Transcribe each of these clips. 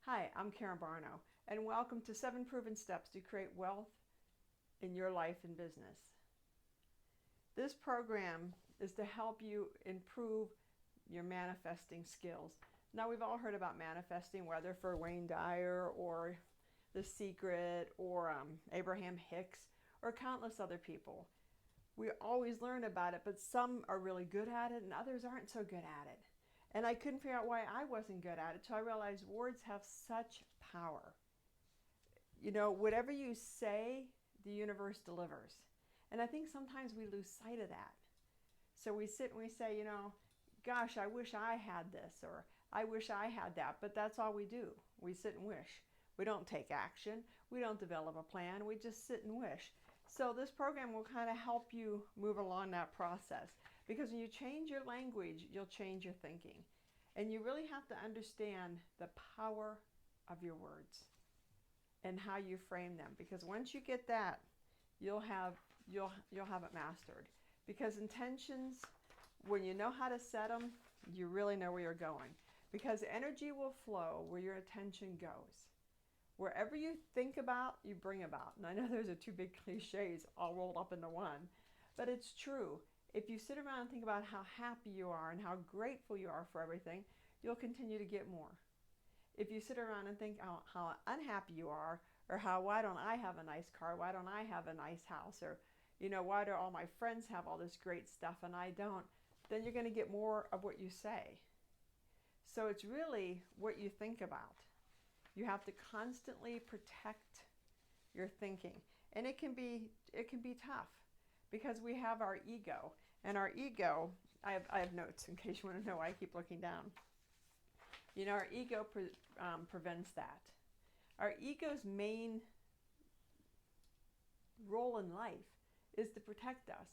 Hi, I'm Karen Barno, and welcome to 7 Proven Steps to Create Wealth in Your Life and Business. This program is to help you improve your manifesting skills. Now, we've all heard about manifesting, whether for Wayne Dyer or The Secret or Abraham Hicks or countless other people. We always learn about it, but some are really good at it and others aren't so good at it. And I couldn't figure out why I wasn't good at it until I realized words have such power. You know, whatever you say, the universe delivers. And I think sometimes we lose sight of that. So we sit and we say, gosh, I wish I had this, or I wish I had that. But that's all we do. We sit and wish. We don't take action. We don't develop a plan. We just sit and wish. So this program will kind of help you move along that process. Because when you change your language, you'll change your thinking. And you really have to understand the power of your words and how you frame them. Because once you get that, you'll have it mastered. Because intentions, when you know how to set them, you really know where you're going. Because energy will flow where your attention goes. Wherever you think about, you bring about. And I know those are two big cliches all rolled up into one, but it's true. If you sit around and think about how happy you are and how grateful you are for everything, you'll continue to get more. If you sit around and think how unhappy you are, or why don't I have a nice car, why don't I have a nice house, or why do all my friends have all this great stuff and I don't, then you're going to get more of what you say. So it's really what you think about. You have to constantly protect your thinking. And it can be tough because we have our ego. And our ego, I have notes in case you want to know why I keep looking down. Our ego prevents that. Our ego's main role in life is to protect us.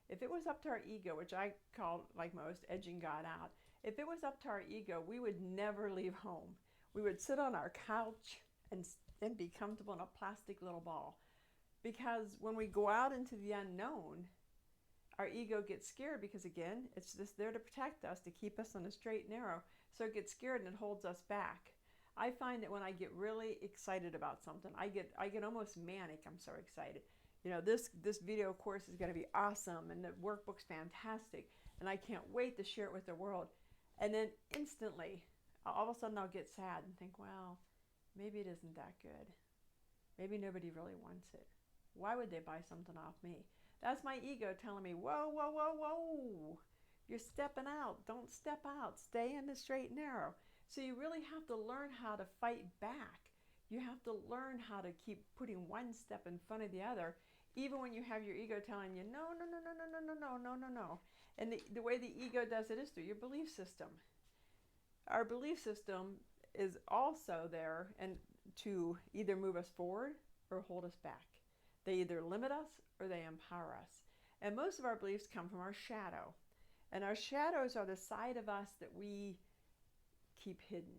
If it was up to our ego, which I call, like most, edging God out, if it was up to our ego, we would never leave home. We would sit on our couch and be comfortable in a plastic little ball. Because when we go out into the unknown, our ego gets scared because, again, it's just there to protect us, to keep us on the straight and narrow. So it gets scared and it holds us back. I find that when I get really excited about something, I get almost manic. I'm so excited. This video course is going to be awesome and the workbook's fantastic and I can't wait to share it with the world. And then instantly, all of a sudden I'll get sad and think, well, maybe it isn't that good. Maybe nobody really wants it. Why would they buy something off me? That's my ego telling me, whoa, whoa, whoa, whoa. You're stepping out. Don't step out. Stay in the straight and narrow. So you really have to learn how to fight back. You have to learn how to keep putting one step in front of the other, even when you have your ego telling you, no, no, no, no, no, no, no, no, no, no, no. And the way the ego does it is through your belief system. Our belief system is also there and to either move us forward or hold us back. They either limit us or they empower us. And most of our beliefs come from our shadow. And our shadows are the side of us that we keep hidden.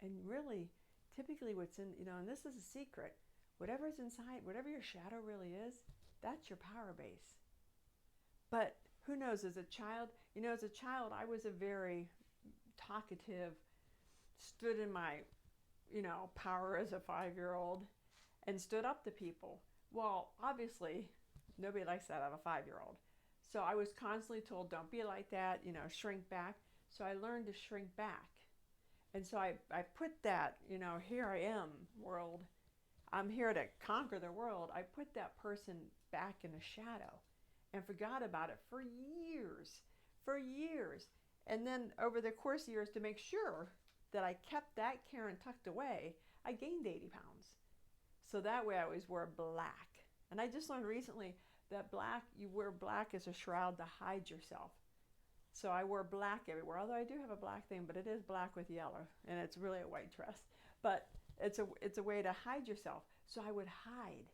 And really, typically what's in, and this is a secret, whatever's inside, whatever your shadow really is, that's your power base. But who knows, as a child, I was a very talkative, stood in my, power as a 5-year-old and stood up to people. Well, obviously, nobody likes that out of a 5-year-old. So I was constantly told, don't be like that, shrink back. So I learned to shrink back. And so I put that, here I am, world. I'm here to conquer the world. I put that person back in the shadow and forgot about it for years. And then over the course of years, to make sure that I kept that Karen tucked away, I gained 80 pounds. So that way I always wore black. And I just learned recently that you wear black as a shroud to hide yourself. So I wore black everywhere, although I do have a black thing, but it is black with yellow, and it's really a white dress. But it's a way to hide yourself. So I would hide.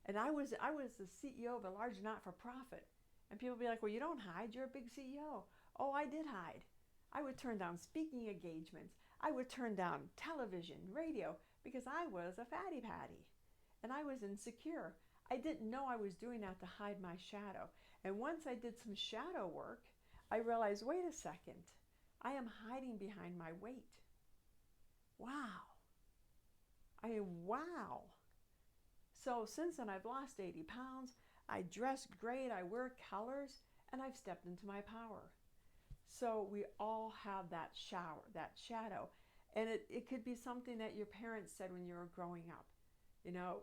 And I was the CEO of a large not-for-profit. And people would be like, well, you don't hide, you're a big CEO. Oh, I did hide. I would turn down speaking engagements. I would turn down television, radio, because I was a fatty patty. And I was insecure. I didn't know I was doing that to hide my shadow. And once I did some shadow work, I realized, wait a second, I am hiding behind my weight. Wow. I mean, wow. So since then, I've lost 80 pounds. I dress great. I wear colors, and I've stepped into my power. So we all have that shadow. And it could be something that your parents said when you were growing up. You know,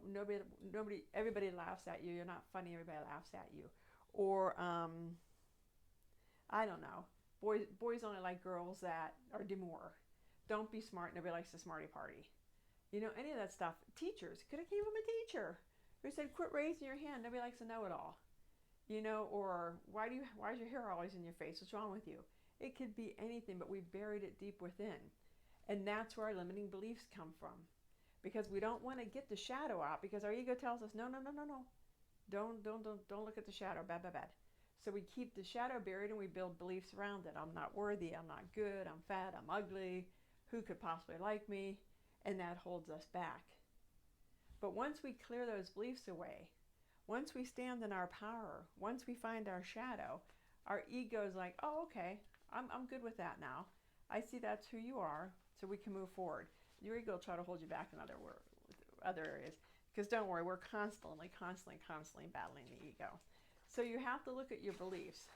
everybody laughs at you. You're not funny. Everybody laughs at you. Or, I don't know. Boys only like girls that are demure. Don't be smart. Nobody likes the smarty party. You know, any of that stuff. Teachers. Could have came from a teacher who said, quit raising your hand. Nobody likes to know it all. You know, or why is your hair always in your face? What's wrong with you? It could be anything, but we've buried it deep within. And that's where our limiting beliefs come from. Because we don't want to get the shadow out, because our ego tells us, no. Don't look at the shadow. Bad. So we keep the shadow buried and we build beliefs around it. I'm not worthy, I'm not good, I'm fat, I'm ugly, who could possibly like me? And that holds us back. But once we clear those beliefs away, once we stand in our power, once we find our shadow, our ego is like, oh, okay, I'm good with that now. I see that's who you are, so we can move forward. Your ego will try to hold you back in other areas. Because don't worry, we're constantly battling the ego. So you have to look at your beliefs.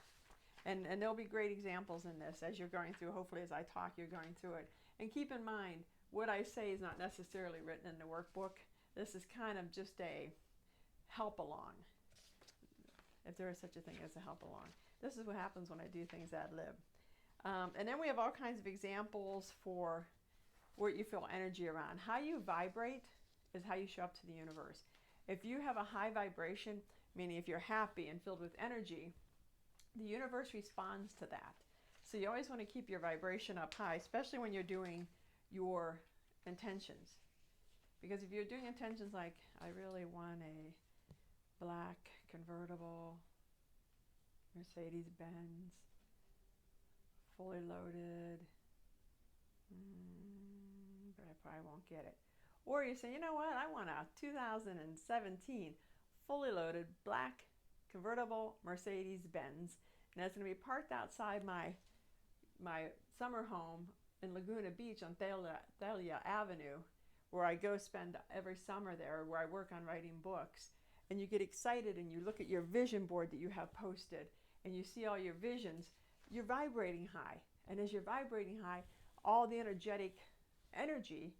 And there'll be great examples in this as you're going through. Hopefully as I talk, you're going through it. And keep in mind, what I say is not necessarily written in the workbook. This is kind of just a help along, if there is such a thing as a help along. This is what happens when I do things ad lib. And then we have all kinds of examples for what you feel energy around. How you vibrate is how you show up to the universe. If you have a high vibration, meaning if you're happy and filled with energy, the universe responds to that. So you always want to keep your vibration up high, especially when you're doing your intentions. Because if you're doing intentions like, I really want a black convertible Mercedes-Benz, fully loaded, but I probably won't get it. Or you say, you know what, I want a 2017 fully loaded black convertible Mercedes-Benz, and that's going to be parked outside my summer home in Laguna Beach on Thalia Avenue, where I go spend every summer there, where I work on writing books. And you get excited and you look at your vision board that you have posted and you see all your visions, you're vibrating high. And as you're vibrating high, all the energetic energy,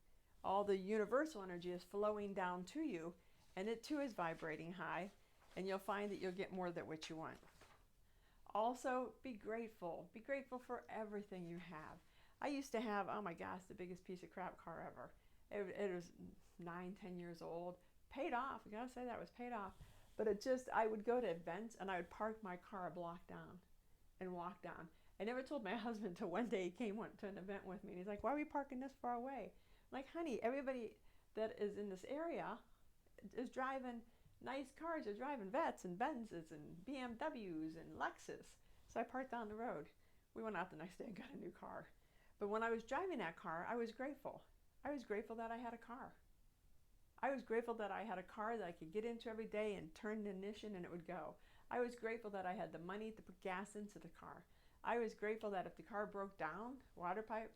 all the universal energy is flowing down to you, and it too is vibrating high, and you'll find that you'll get more than what you want. Also, be grateful. Be grateful for everything you have. I used to have, oh my gosh, the biggest piece of crap car ever. It was 9-10 years old. Paid off. I gotta say that was paid off. But I would go to events and I would park my car a block down and walk down. I never told my husband until one day he came to an event with me. And he's like, why are we parking this far away? I'm like, honey, everybody that is in this area is driving nice cars. They're driving Vets and Benzes and BMWs and Lexus. So I parked down the road. We went out the next day and got a new car. But when I was driving that car, I was grateful. I was grateful that I had a car. I was grateful that I had a car that I could get into every day and turn the ignition and it would go. I was grateful that I had the money to put gas into the car. I was grateful that if the car broke down, water pump,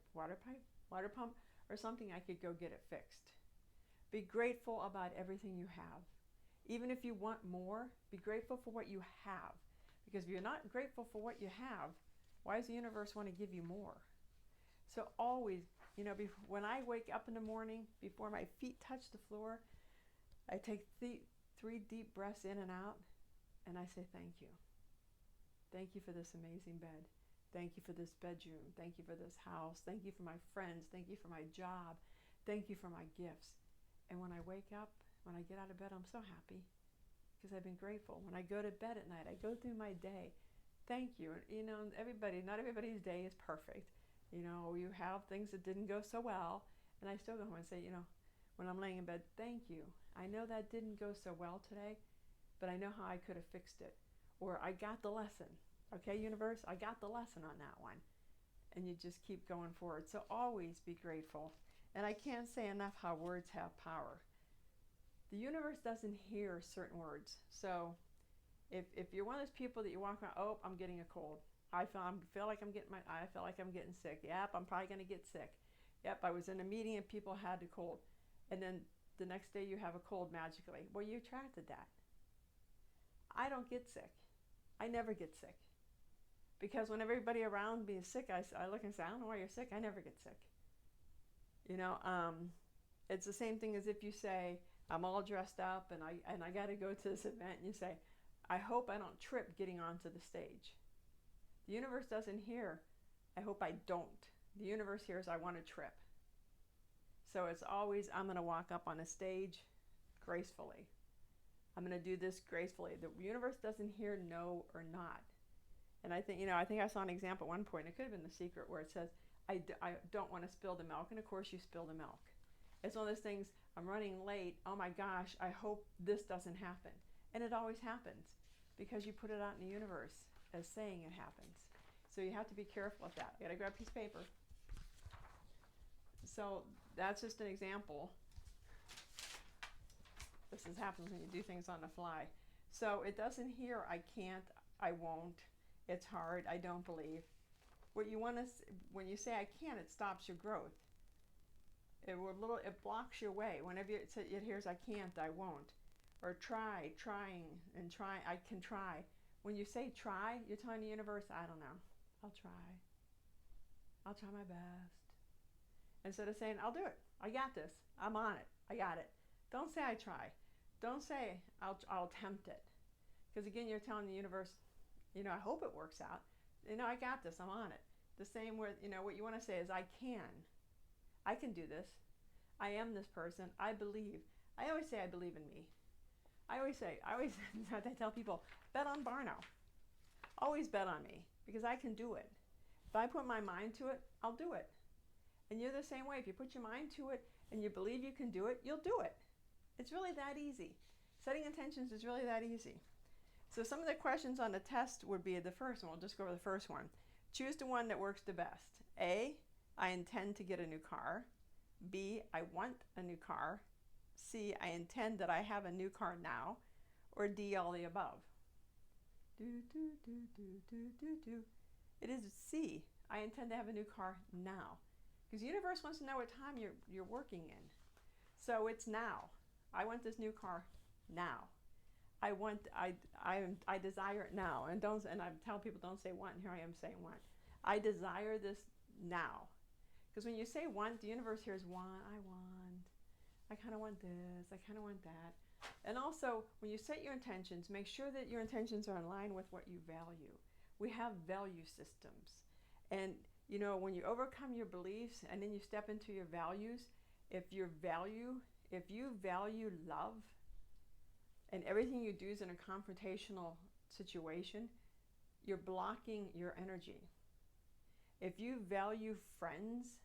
or something, I could go get it fixed. Be grateful about everything you have. Even if you want more, be grateful for what you have. Because if you're not grateful for what you have, why does the universe want to give you more? So always, when I wake up in the morning, before my feet touch the floor, I take 3 deep breaths in and out, and I say thank you. Thank you for this amazing bed. Thank you for this bedroom. Thank you for this house. Thank you for my friends. Thank you for my job. Thank you for my gifts. And when I wake up, when I get out of bed, I'm so happy because I've been grateful. When I go to bed at night, I go through my day. Thank you. Not everybody's day is perfect. You have things that didn't go so well, and I still go home and say, when I'm laying in bed, thank you. I know that didn't go so well today, but I know how I could have fixed it. Or I got the lesson. Okay, universe, I got the lesson on that one. And you just keep going forward. So always be grateful. And I can't say enough how words have power. The universe doesn't hear certain words. So if you're one of those people that you walk around, oh, I'm getting a cold. I feel like I'm getting sick. Yep, I'm probably going to get sick. Yep, I was in a meeting and people had the cold. And then the next day you have a cold magically. Well, you attracted that. I don't get sick. I never get sick. Because when everybody around me is sick, I look and say, I don't know why you're sick. I never get sick. You know, it's the same thing as if you say, I'm all dressed up and I got to go to this event, and you say, I hope I don't trip getting onto the stage. The universe doesn't hear, I hope I don't. The universe hears, I want to trip. So it's always, I'm going to walk up on a stage gracefully. I'm going to do this gracefully. The universe doesn't hear no or not. And I think I saw an example at one point, it could have been The Secret, where it says, I don't want to spill the milk, and of course you spill the milk. It's one of those things, I'm running late, oh my gosh, I hope this doesn't happen. And it always happens, because you put it out in the universe as saying it happens. So you have to be careful with that. You gotta grab a piece of paper. So that's just an example. This happens when you do things on the fly. So it doesn't hear, I can't, I won't, it's hard, I don't believe. What you want to, when you say I can't, it stops your growth. It blocks your way. Whenever it hears I can't, I won't. Or trying, I can try. When you say try, you're telling the universe, I don't know, I'll try. I'll try my best. Instead of saying, I'll do it, I got this, I'm on it, I got it. Don't say I try. Don't say I'll attempt it. Because again, you're telling the universe, I hope it works out. I got this, I'm on it. The same with, what you want to say is I can do this. I am this person, I believe. I always say I believe in me. I always tell people, bet on Barno. Always bet on me, because I can do it. If I put my mind to it, I'll do it. And you're the same way. If you put your mind to it and you believe you can do it, you'll do it. It's really that easy. Setting intentions is really that easy. So some of the questions on the test would be the first one. We'll just go over the first one. Choose the one that works the best. A, I intend to get a new car. B, I want a new car. C, I intend that I have a new car now. Or D, all the above. It is C, I intend to have a new car now. Because the universe wants to know what time you're working in. So it's now. I want this new car now. I desire it now. And I tell people, don't say want, and here I am saying want. I desire this now. Because when you say want, the universe hears want, I kind of want this, I kind of want that. And also, when you set your intentions, make sure that your intentions are in line with what you value. We have value systems. And when you overcome your beliefs and then you step into your values, if you value love, and everything you do is in a confrontational situation, you're blocking your energy. If you value friends,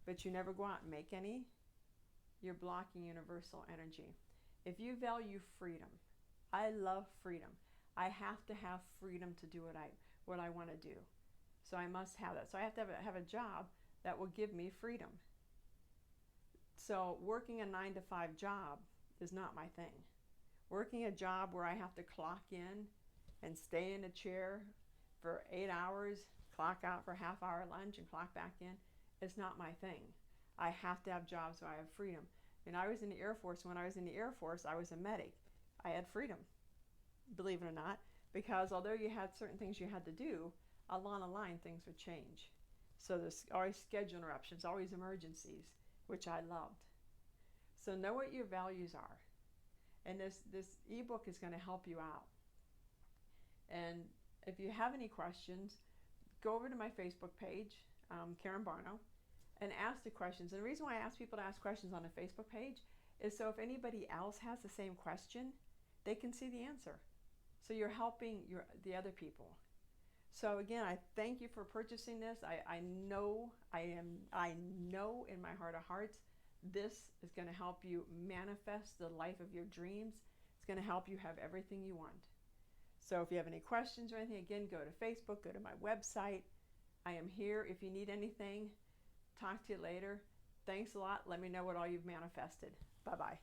but you never go out and make any, you're blocking universal energy. If you value freedom, I love freedom. I have to have freedom to do what I want to do. So I must have that. So I have to have a job that will give me freedom. So working a 9-to-5 job is not my thing. Working a job where I have to clock in and stay in a chair for 8 hours, clock out for a half-hour lunch and clock back in, is not my thing. I have to have jobs where I have freedom. And I was in the Air Force. When I was in the Air Force, I was a medic. I had freedom, believe it or not, because although you had certain things you had to do, along the line things would change. So there's always schedule interruptions, always emergencies, which I loved. So know what your values are. And this ebook is going to help you out. And if you have any questions, go over to my Facebook page, Karen Barno, and ask the questions. And the reason why I ask people to ask questions on the Facebook page is so if anybody else has the same question, they can see the answer. So you're helping the other people. So again, I thank you for purchasing this. I know in my heart of hearts, this is going to help you manifest the life of your dreams. It's going to help you have everything you want. So if you have any questions or anything, again, go to Facebook, go to my website. I am here if you need anything. Talk to you later. Thanks a lot. Let me know what all you've manifested. Bye-bye.